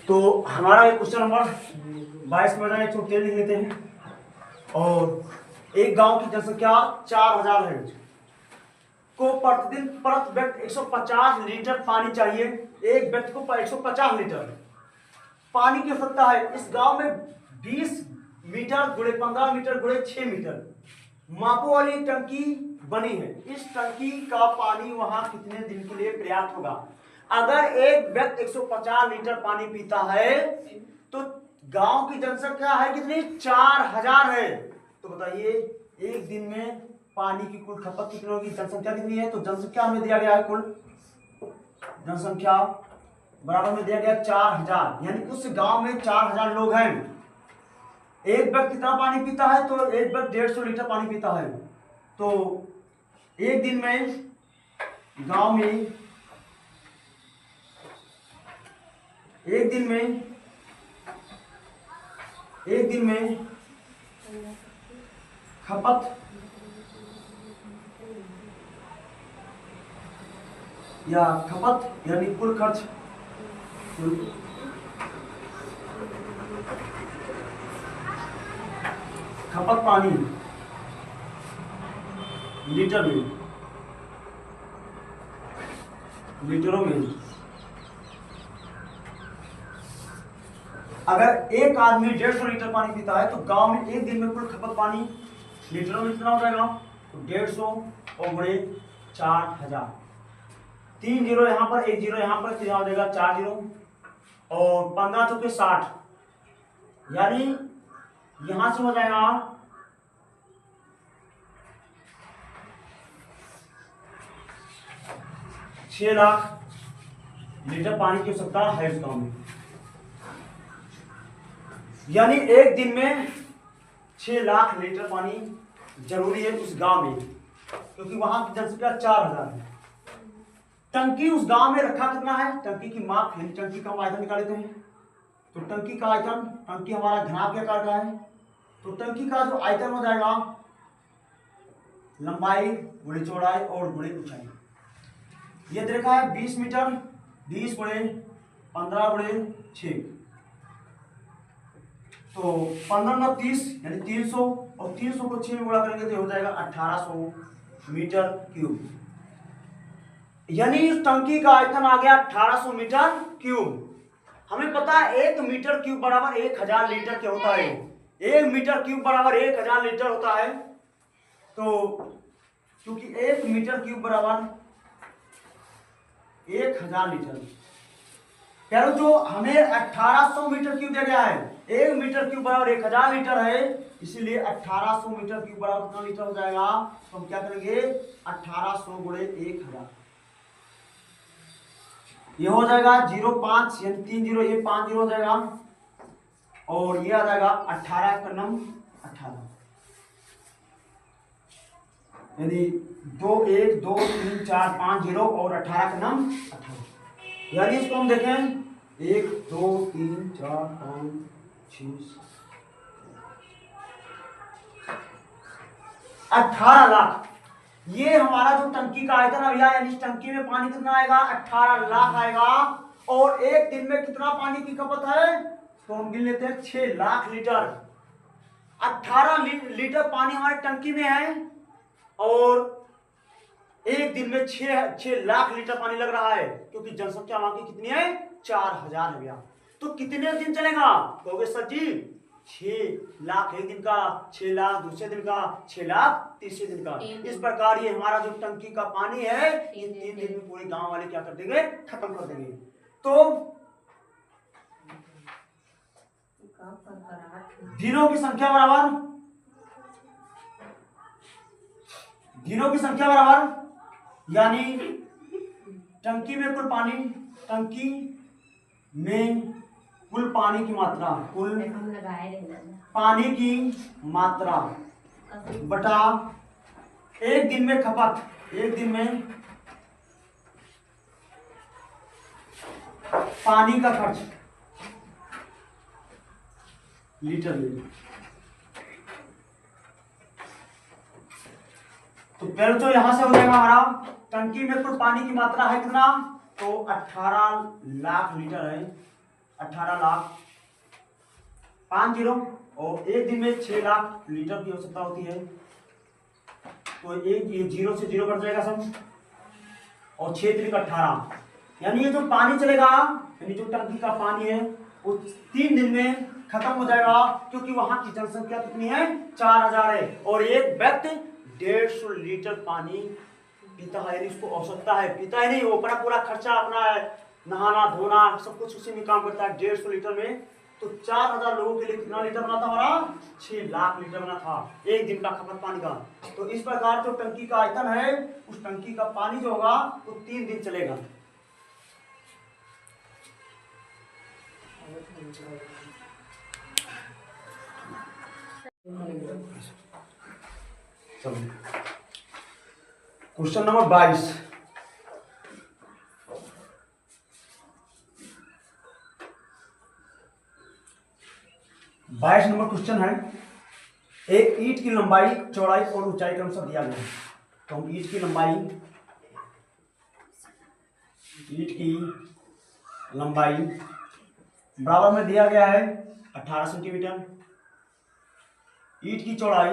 तो हमारा ये क्वेश्चन नंबर 22 में 113 लिख लेते हैं। और एक गांव की जनसंख्या 4000 है, को प्रतिदिन प्रति व्यक्ति 150 लीटर पानी चाहिए। एक व्यक्ति को 150 लीटर पानी की आवश्यकता है। इस गांव में 20 मीटर गुणे 15 मीटर गुणे 6 मीटर मापों वाली टंकी बनी है। इस टंकी का पानी वहां कितने दिन के लिए पर्याप्त होगा? अगर एक व्यक्ति 150 लीटर पानी पीता है तो गांव की जनसंख्या है कितनी? 4000 है। तो बताइए एक दिन में पानी की कुल खपत कितनी होगी? जनसंख्या कितनी है? तो जनसंख्या हमें दिया गया है, कुल जनसंख्या बराबर में दिया गया 4000, यानी उस गांव में 4000 लोग हैं। एक व्यक्ति कितना पानी पीता है? तो एक व्यक्ति 150 लीटर पानी पीता है। तो एक दिन में गांव में एक दिन में खपत यानी कुल खर्च खपत पानी लीटरों में अगर एक आदमी 150 लीटर पानी पीता है तो गांव में एक दिन में कुल खपत पानी लीटरों में कितना हो जाएगा? तो 150 और गुणे 4000, 3 जीरो यहाँ पर, 1 जीरो यहाँ पर, हो जाएगा 4 जीरो और 15 चौके 60, यानी यहां से हो जाएगा 6 लाख लीटर पानी की आवश्यकता है इस गांव में। यानी एक दिन में 6 लाख लीटर पानी जरूरी है उस गांव में, क्योंकि वहां की जनसंख्या 4000 है। टंकी उस गांव में रखा कितना है? टंकी की माप यानी टंकी का हम आयतन निकाल लेते हैं। तो टंकी का आयतन, टंकी हमारा घनाभ के आकार का है, तो टंकी का जो आयतन हो जाएगा लंबाई गुणे चौड़ाई और गुणे ऊंचाई। ये देखा है 20 मीटर, 20 गुणे 15 गुणे 6, तो 15 30 यानी 300 और 300 को 6 में गुणा करेंगे तो हो जाएगा 1800 मीटर क्यूब। यानी इस टंकी का आयतन आ गया 1800 मीटर क्यूब। हमें पता है 1 मीटर क्यूब बराबर 1000 लीटर क्या होता है? 1 मीटर क्यूब बराबर 1000 लीटर होता है। तो क्योंकि 1 मीटर क्यूब बराबर 1000 लीटर, यार जो हमें 1800 मीटर क्यूब दिया गया है, 1 मीटर क्यूब बराबर 1000 लीटर है, इसीलिए 1800 मीटर क्यूब बराबर कितना लीटर हो जाएगा? तो हम क्या करेंगे 1800 गुणे 1000, ये हो जाएगा 05 यानी 3 जीरो, ये 5 जीरो हो जाएगा और ये आ जाएगा 18 का नम 18, यानी 2 1 2 3 4 5 जीरो और 18 का नम 18, यानी इसको हम देखें 1 2 3 4 5 6 18 लाख। ये हमारा जो टंकी का आयतन है भैया, यानी इस टंकी में पानी कितना आएगा? 18 लाख आएगा। और एक दिन में कितना पानी की खपत है? तो हम गिन लेते हैं 6 लाख लीटर। 18 लीटर पानी हमारे टंकी में है और एक दिन में 6 लाख लीटर पानी लग रहा है, क्योंकि जनसंख्या वहां की कितनी है? 4000 है भैया। तो कितने दिन चलेगा? कहोगे सर जी 6 लाख एक दिन का, 6 लाख दूसरे दिन का, 6 लाख तीसरे दिन का। इस प्रकार ये हमारा जो टंकी का पानी है ये 3 दिन में पूरे गांव वाले क्या कर देंगे? खत्म कर देंगे। तो दिनों की संख्या बराबर यानी टंकी में कुल पानी की मात्रा, कुल पानी की मात्रा बटा एक दिन में खपत, एक दिन में पानी का खर्च लीटर में। तो पहले तो यहां से हो जाएगा हमारा टंकी में कुल पानी की मात्रा है कितना? तो 18 लाख लीटर है। 18 लाख 50 और एक दिन में 6 लाख लीटर की आवश्यकता होती है। तो एक ये 0 से 0 कट जाएगा सब और 6 3 18, यानी ये जो पानी चलेगा, यानी जो टंकी का पानी है वो 3 दिन में खत्म हो जाएगा, क्योंकि वहां की जनसंख्या कितनी है 4000 है और एक व्यक्ति 150 लीटर पानी पीता है, यानी उसको आवश्यकता है, पीता ही नहीं, वो अपना पूरा खर्चा अपना है, नहाना धोना सब कुछ उसी में काम करता है 150 लीटर में। तो 4000 लोगों के लिए कितना लीटर बना था हमारा 6 लाख लीटर बना था एक दिन का खपत पानी का। तो इस प्रकार जो टंकी का आयतन है उस टंकी का पानी जो होगा वो 3 दिन चलेगा। क्वेश्चन नंबर 22, नंबर क्वेश्चन है, एक ईंट की लंबाई चौड़ाई और ऊंचाई के अनुसार दिया गया है। तो हम ईंट की लंबाई बराबर में दिया गया है 18 सेंटीमीटर, ईंट की चौड़ाई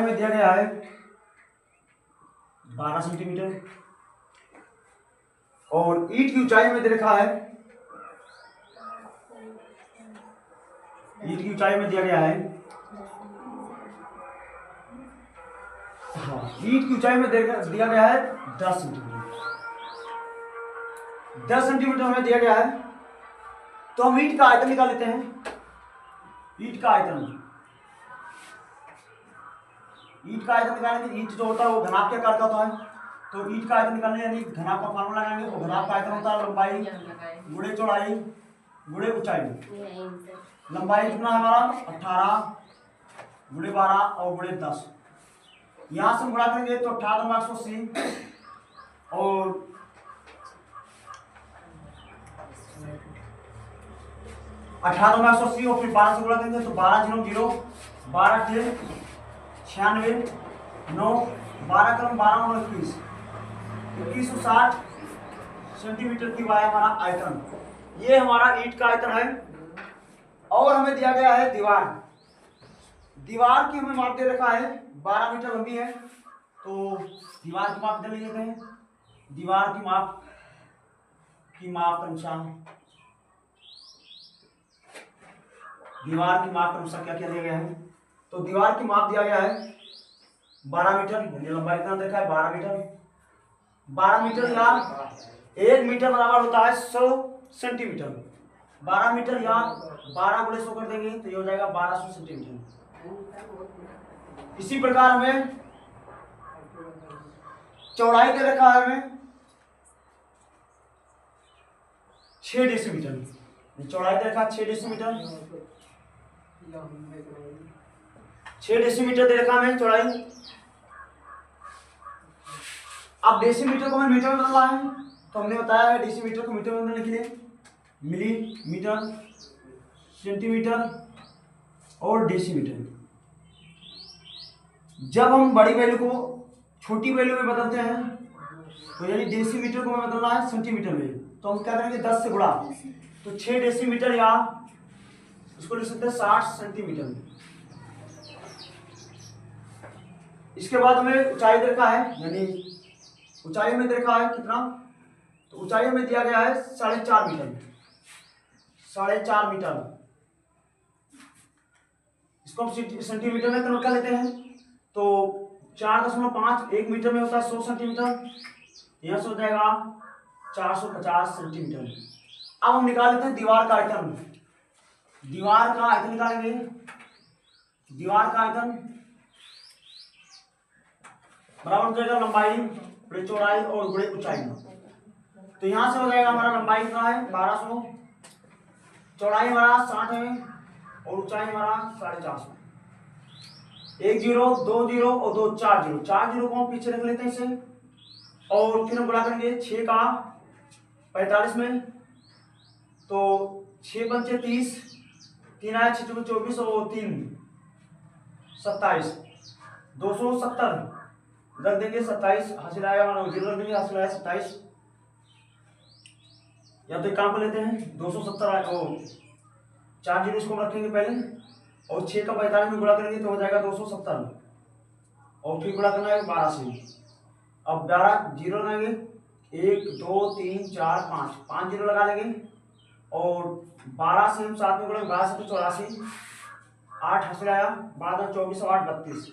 में दिया गया है 12 सेंटीमीटर और ईंट की ऊंचाई में दे रखा है, ईंट की ऊंचाई में दिया गया है, ईंट की ऊंचाई में दिया गया है 10 सेंटीमीटर, 10 सेंटीमीटर हमें दिया गया है। तो हम ईंट का आयतन निकाल लेते हैं। ईंट का आयतन निकालेंगे, ईंट जो होता है वो घनाभ के आकार का होता है। तो ईंट का आयतन निकालने यानी घनाभ का फार्मूला लगाएंगे। तो घनाभ का आयतन होता है लंबाई गुणे चौड़ाई गुणे ऊंचाई। लंबाई कितना है हमारा 18 गुणे 12 और गुणे 10। यहां से हम गुणा करेंगे तो 18 और 18 और फिर 12 से गुणा करेंगे तो 12 0 0 12 3 96 9 12 क्रम 12 9 21 2160 सेंटीमीटर की वाय हमारा आयतन। ये हमारा ईंट का आयतन है। और हमें दिया गया है दीवार की हमें माप दे रखा है 12 मीटर लंबी है। तो दीवार की माप दे लेते हैं। दीवार की माप के अनुसार क्या क्या दिया गया है। तो दीवार की माप दिया गया है 12 मीटर, यानी लंबाई कितना देखा है 12 मीटर। 12 मीटर या 1 मीटर बराबर होता है 100 सेंटीमीटर। 12 मीटर या 12 गुणे 100 कर देंगे तो ये हो जाएगा 1200 सेंटीमीटर। इसी प्रकार हमें चौड़ाई दे रखा है हमें 6 डेसीमीटर। चौड़ाई दे रखा 6 डेसीमीटर, 6 डेसीमीटर दे रखा हमें चौड़ाई। अब डेसीमीटर को हमें मीटर में बदलना है तो हमने बताया है डेसीमीटर को मीटर में बदलने के लिए मिलीमीटर, सेंटीमीटर और डेसीमीटर। जब हम बड़ी वैल्यू को छोटी वैल्यू में बदलते हैं तो यानी डेसीमीटर को हमें बदलना है सेंटीमीटर में, तो हम क्या करेंगे 10 से गुणा। तो 6 डेसीमीटर या इसको लिख सकते हैं 60 सेंटीमीटर। इसके बाद हमें ऊंचाई दे रखा है, यानी ऊंचाई में दे रखा है कितना, तो ऊंचाई में दिया गया है 4.5 मीटर। 4.5 मीटर इसको हम सेंटीमीटर में कन्वर्ट कर लेते हैं। तो 4.5 1 मीटर में होता है 100 सेंटीमीटर, यहां से हो जाएगा 450 सेंटीमीटर। अब हम निकाल लेते हैं दीवार का आयतन। दीवार का आयतन निकालेंगे। दीवार का आयतन बराबर हो जाएगा लंबाई गुणे चौड़ाई और गुणे ऊंचाई। तो यहां से हो जाएगा हमारा लंबाई कितना है 1200, चौड़ाई हमारा 60 है और ऊंचाई हमारा 450। 1 0 2 0 और 2 4 0, 4 0 को हम पीछे रख लेते हैं इसे और फिर हम गुणा करेंगे 6 का 45 में। तो 6 पंचे 30, 3 आया 6 24 और 3 27, 270 रख देंगे 27, हासिल आएगा हमारा 0 रख देंगे, हासिल आया 27। या तो एक काम कर लेते हैं 270 4 जीरो इसको रखेंगे पहले, और 6 का 45 में गुणा करेंगे तो हो जाएगा 270, और फिर गुणा करना है 12 से। अब 12 जीरो लगाएंगे, 1 2 3 4 5 जीरो लगा लेंगे, और 12 से हम 7 में गुणा, 12 से तो 84, 8 हासिल आया, 12 24 और 8 32।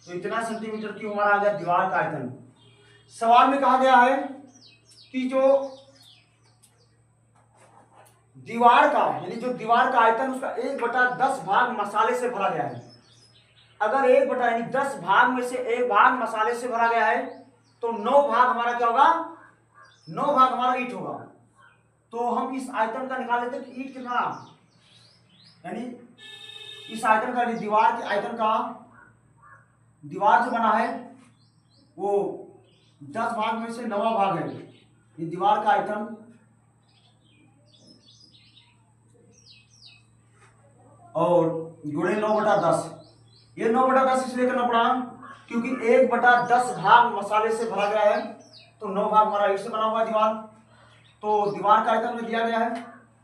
तो इतना सेंटीमीटर की हमारा आ गया दीवार का आयतन। सवाल में कहा गया है कि जो दीवार का यानी जो दीवार का आयतन उसका 1/10 भाग मसाले से भरा गया है। अगर 1 यानी 10 भाग में से 1 भाग मसाले से भरा गया है तो 9 भाग हमारा क्या होगा, 9 भाग हमारा ईंट होगा। तो हम इस आयतन का निकाल लेते हैं कि ईंट कितना, यानी इस आयतन का दीवार के आयतन का, दीवार जो बना है वो 10 भाग में से 9वां भाग है। ये दीवार का आयतन और गुणे 9/10। ये 9/10 इसलिए करना पड़ा क्योंकि 1/10 भाग मसाले से भरा गया है, तो 9 भाग हमारा ईंट से बना हुआ दीवार। तो दीवार का आयतन में दिया गया है,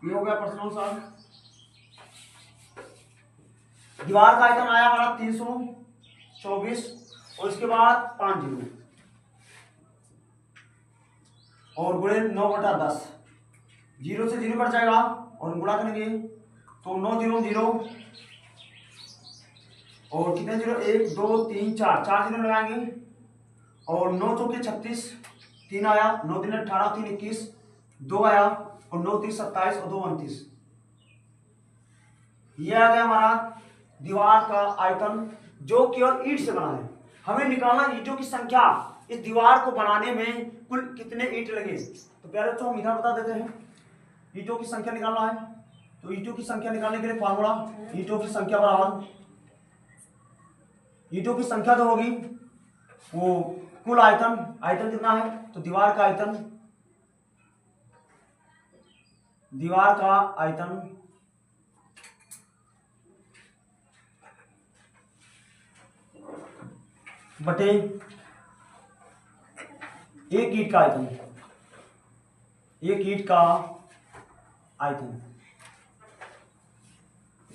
ये हो गया प्रश्न अनुसार। दीवार का आयतन आया हमारा 324, और इसके बाद 5 जीरो, और गुणे 9/10, 0 से 0 कट जाएगा और गुणा करेंगे तो 9 जीरो 0, और कितने जीरो, 1 2 3 4 जीरो लगाएंगे, और 9 चौके 36, 3 आया, 9 3 18, 3 21, 2 आया, और 9 3 27 और 2 29। ये आ गया हमारा दीवार का आयतन जो केवल ईंट से बना है। हमें निकालना ईंटों की संख्या, इस दीवार को बनाने में कुल कितने ईंट लगे। तो प्यारे बच्चों हम इधर बता देते हैं, ईंटों की संख्या निकालना है। तो ईंटों की संख्या निकालने के लिए फॉर्मूला, ईंटों की संख्या बराबर, ईंटों की संख्या जो होगी वो कुल आयतन, आयतन कितना है तो दीवार का आयतन, दीवार का आयतन बटे एक ईंट का आयतन, एक ईंट का आयतन।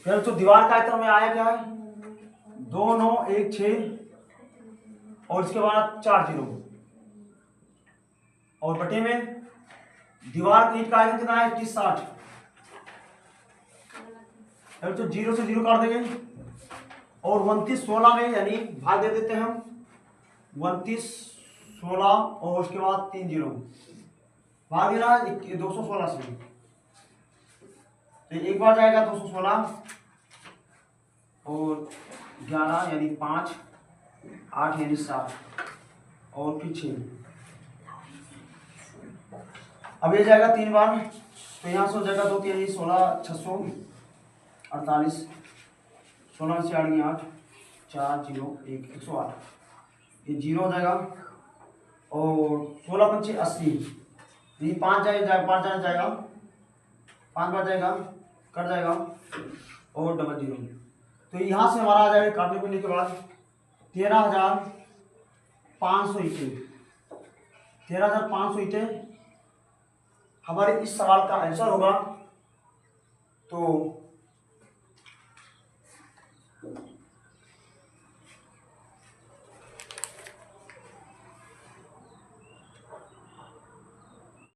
फिर तो दीवार का आयतन में आया क्या है 2 9 1 6, और इसके बाद 4 जीरो, और बटे में दीवार की ईंट का आयतन कितना है 30 60। फिर तो 0 से 0 काट देंगे, और 29 16 में यानी भाग दे देते हैं हम, 29 16 और उसके बाद 3 जीरो, भाग देना 216 से, तो एक बार जाएगा 216 और 11 यानी 5 8 यानी 7 और फिर 6। अब ये जाएगा 3 बार, तो यहाँ से हो जाएगा 2 3 16 648, 16 से 8 8 4 0 1 108, ये 0 हो जाएगा, और 16 पंचे 80, ये 5 जाएगा 5 जाएगा 5 बार जाएगा कट जाएगा, और डबल 0। तो यहाँ से हमारा आ जाएगा काटने पीने के बाद 13,500 ईंटें, 13,500 ईंटें हमारे इस सवाल का आंसर होगा। तो